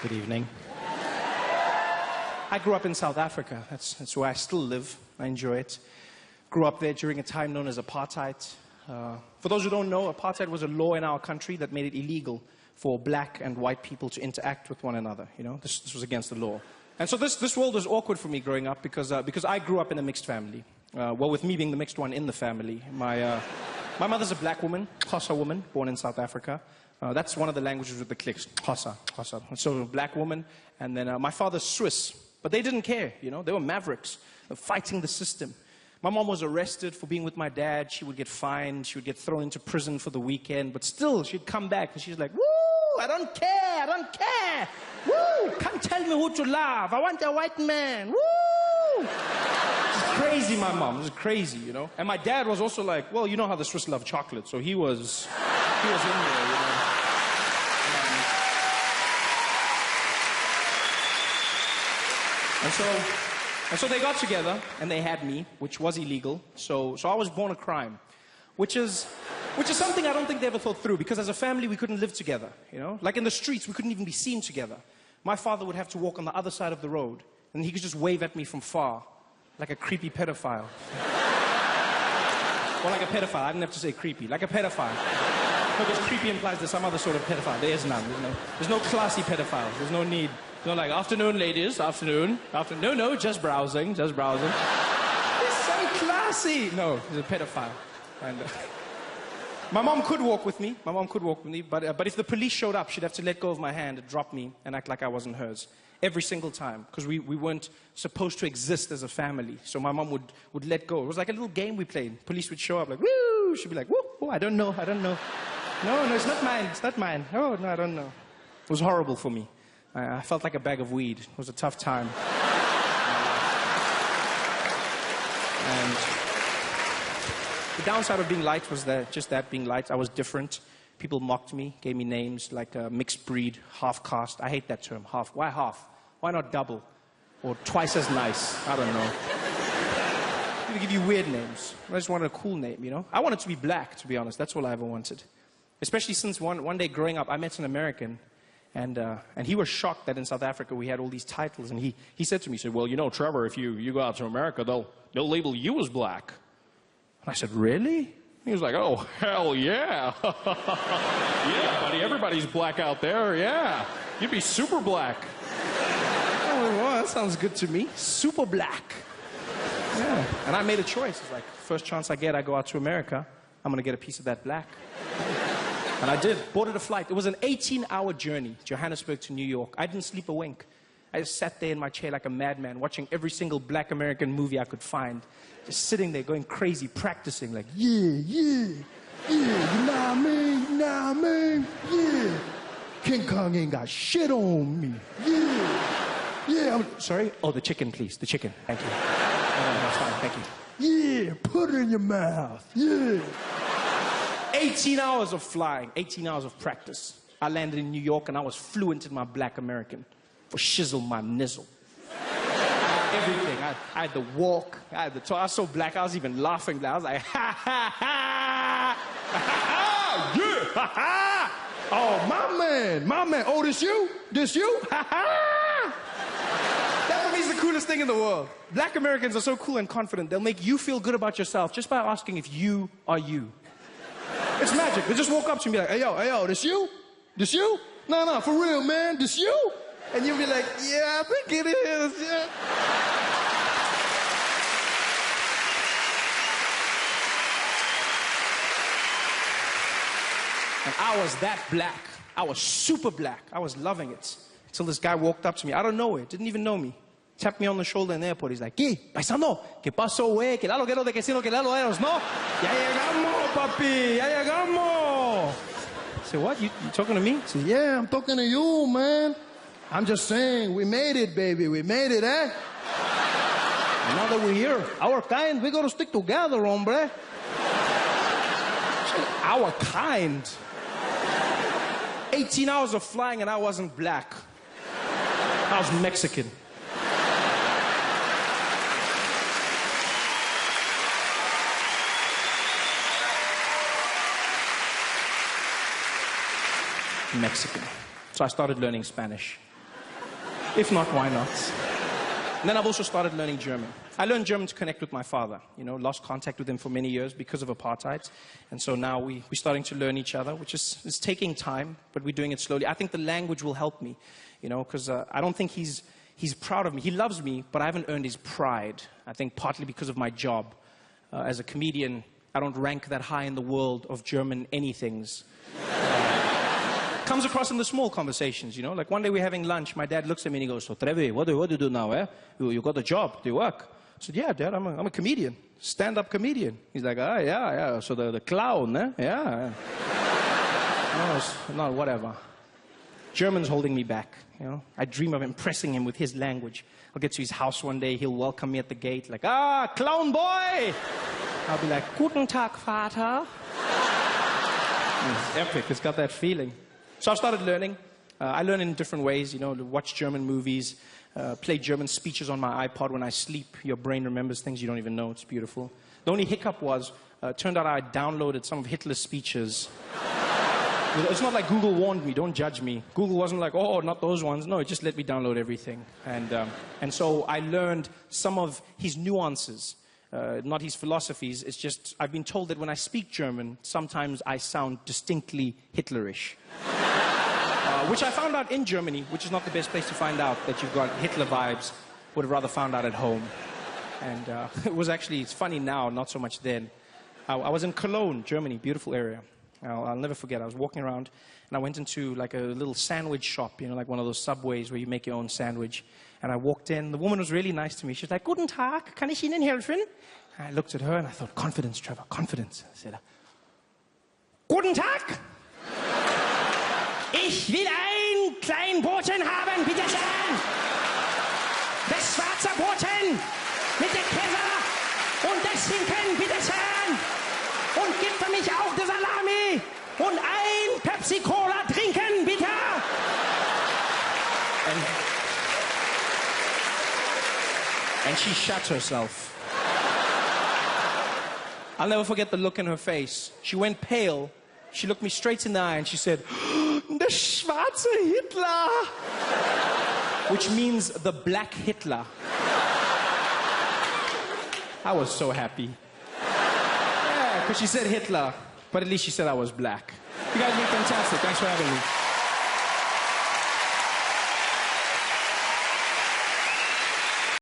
Good evening. I grew up in South Africa. That's where I still live. I enjoy it. Grew up there during a time known as apartheid. For those who don't know, apartheid was a law in our country that made it illegal for black and white people to interact with one another. You know, this was against the law. And so this world was awkward for me growing up because I grew up in a mixed family. Well, with me being the mixed one in the family. My mother's a black woman, Xhosa woman, born in South Africa. That's one of the languages with the clicks, Xhosa. So a black woman. And then my father's Swiss. But they didn't care, you know. They were mavericks, fighting the system. My mom was arrested for being with my dad. She would get fined. She would get thrown into prison for the weekend. But still, she'd come back and she's like, woo, I don't care, I don't care. Woo, come tell me who to love. I want a white man. Woo. She's crazy, my mom. It was crazy, you know. And my dad was also like, well, you know how the Swiss love chocolate. So he was in there, you know. And so they got together, and they had me, which was illegal. So I was born a crime, which is something I don't think they ever thought through, because as a family, we couldn't live together, you know? Like in the streets, we couldn't even be seen together. My father would have to walk on the other side of the road, and he could just wave at me from far, like a creepy pedophile. Or like a pedophile. I didn't have to say creepy. Like a pedophile. Because creepy implies there's some other sort of pedophile. There is none. There's no classy pedophile. There's no need. No, like, afternoon, ladies, afternoon. No, just browsing, just browsing. It's so classy. No, he's a pedophile. And, my mom could walk with me. But if the police showed up, she'd have to let go of my hand and drop me and act like I wasn't hers. Every single time. Because we weren't supposed to exist as a family. So my mom would let go. It was like a little game we played. Police would show up like, woo! She'd be like, woo, I don't know. No, it's not mine. Oh, no, I don't know. It was horrible for me. I felt like a bag of weed. It was a tough time. And the downside of being light was that being light, I was different. People mocked me, gave me names like mixed breed, half caste. I hate that term, half. Why half? Why not double? Or twice as nice? I don't know. People give you weird names. I just wanted a cool name, you know? I wanted to be black, to be honest. That's all I ever wanted. Especially since one day growing up, I met an American. And he was shocked that in South Africa we had all these titles. And he said to me, he said, well, you know, Trevor, if you go out to America, they'll label you as black. And I said, really? He was like, oh, hell yeah. Yeah, buddy, everybody's black out there, yeah. You'd be super black. Oh, well, that sounds good to me. Super black. Yeah. And I made a choice. It's like, first chance I get, I go out to America, I'm going to get a piece of that black. And I did. Boarded a flight. It was an 18-hour journey, Johannesburg to New York. I didn't sleep a wink. I just sat there in my chair like a madman, watching every single black American movie I could find. Just sitting there going crazy, practicing like, yeah, you know what I mean, yeah. King Kong ain't got shit on me, yeah. Sorry? Oh, the chicken, please, the chicken. Thank you. No, that's fine, thank you. Yeah, put it in your mouth, yeah. 18 hours of flying, 18 hours of practice. I landed in New York and I was fluent in my black American. For shizzle my nizzle. Everything. I had the walk, I had the talk. I was so black, I was even laughing. I was like, ha, ha, ha, ha, ha, yeah, ha, ha. Oh, my man. Oh, this you? Ha, ha. That for me is the coolest thing in the world. Black Americans are so cool and confident. They'll make you feel good about yourself just by asking if you are you. It's magic. They just walk up to me like, hey, yo, this you? This you? No, for real, man, this you? And you'll be like, yeah, I think it is, yeah. And I was that black. I was super black. I was loving it. Until this guy walked up to me. I don't know it. Didn't even know me. Tapped me on the shoulder in the airport. He's like, ¿Qué? Paisano, ¿qué pasó, güey? Que la lo quiero de que si no, que la lo eros, ¿no? Ya llegamos, papi, ya llegamos. I said, what? You talking to me? He said, yeah, I'm talking to you, man. I'm just saying, we made it, baby. We made it, eh? And now that we're here, our kind, we gotta stick together, hombre. Our kind. 18 hours of flying and I wasn't black. I was Mexican. Mexican. So I started learning Spanish. If not, why not? And then I've also started learning German. I learned German to connect with my father. You know, lost contact with him for many years because of apartheid. And so now we're starting to learn each other, which is taking time, but we're doing it slowly. I think the language will help me, you know, because I don't think he's proud of me. He loves me, but I haven't earned his pride. I think partly because of my job. As a comedian, I don't rank that high in the world of German anythings. Comes across in the small conversations, you know. Like one day we're having lunch, my dad looks at me and he goes, "So Trevor, what do you do now, eh? You got a job, do you work?" I said, "Yeah, Dad, I'm a comedian, stand-up comedian." He's like, "Ah, yeah, so the clown, eh? Yeah." No, whatever. German's holding me back, you know. I dream of impressing him with his language. I'll get to his house one day, he'll welcome me at the gate, like, "Ah, clown boy!" I'll be like, "Guten Tag, Vater." It's epic, it's got that feeling. So I've started learning. I learn in different ways, you know, to watch German movies, play German speeches on my iPod when I sleep. Your brain remembers things you don't even know. It's beautiful. The only hiccup was, turned out I downloaded some of Hitler's speeches. It's not like Google warned me, don't judge me. Google wasn't like, "Oh, not those ones." No, it just let me download everything. And so I learned some of his nuances, not his philosophies. It's just, I've been told that when I speak German, sometimes I sound distinctly Hitlerish. Which I found out in Germany, which is not the best place to find out that you've got Hitler vibes. Would have rather found out at home. And it was actually, it's funny now, not so much then. I was in Cologne, Germany, beautiful area. I'll never forget, I was walking around and I went into like a little sandwich shop, you know, like one of those Subways where you make your own sandwich. And I walked in, the woman was really nice to me. She was like, "Guten Tag, kann ich Ihnen helfen?" And I looked at her and I thought, confidence, Trevor, confidence. I said, "Guten Tag! Ich will ein klein Brotchen haben, bitte schön! Das schwarze Brotchen mit der Käse und das Schinken, bitte schön! Und gib für mich auch die Salami und ein Pepsi-Cola trinken, bitte!" And she shut herself. I'll never forget the look in her face. She went pale. She looked me straight in the eye and she said, "Der schwarze Hitler!" Which means the black Hitler. I was so happy. Yeah, because she said Hitler, but at least she said I was black. You guys have been fantastic. Thanks for having me.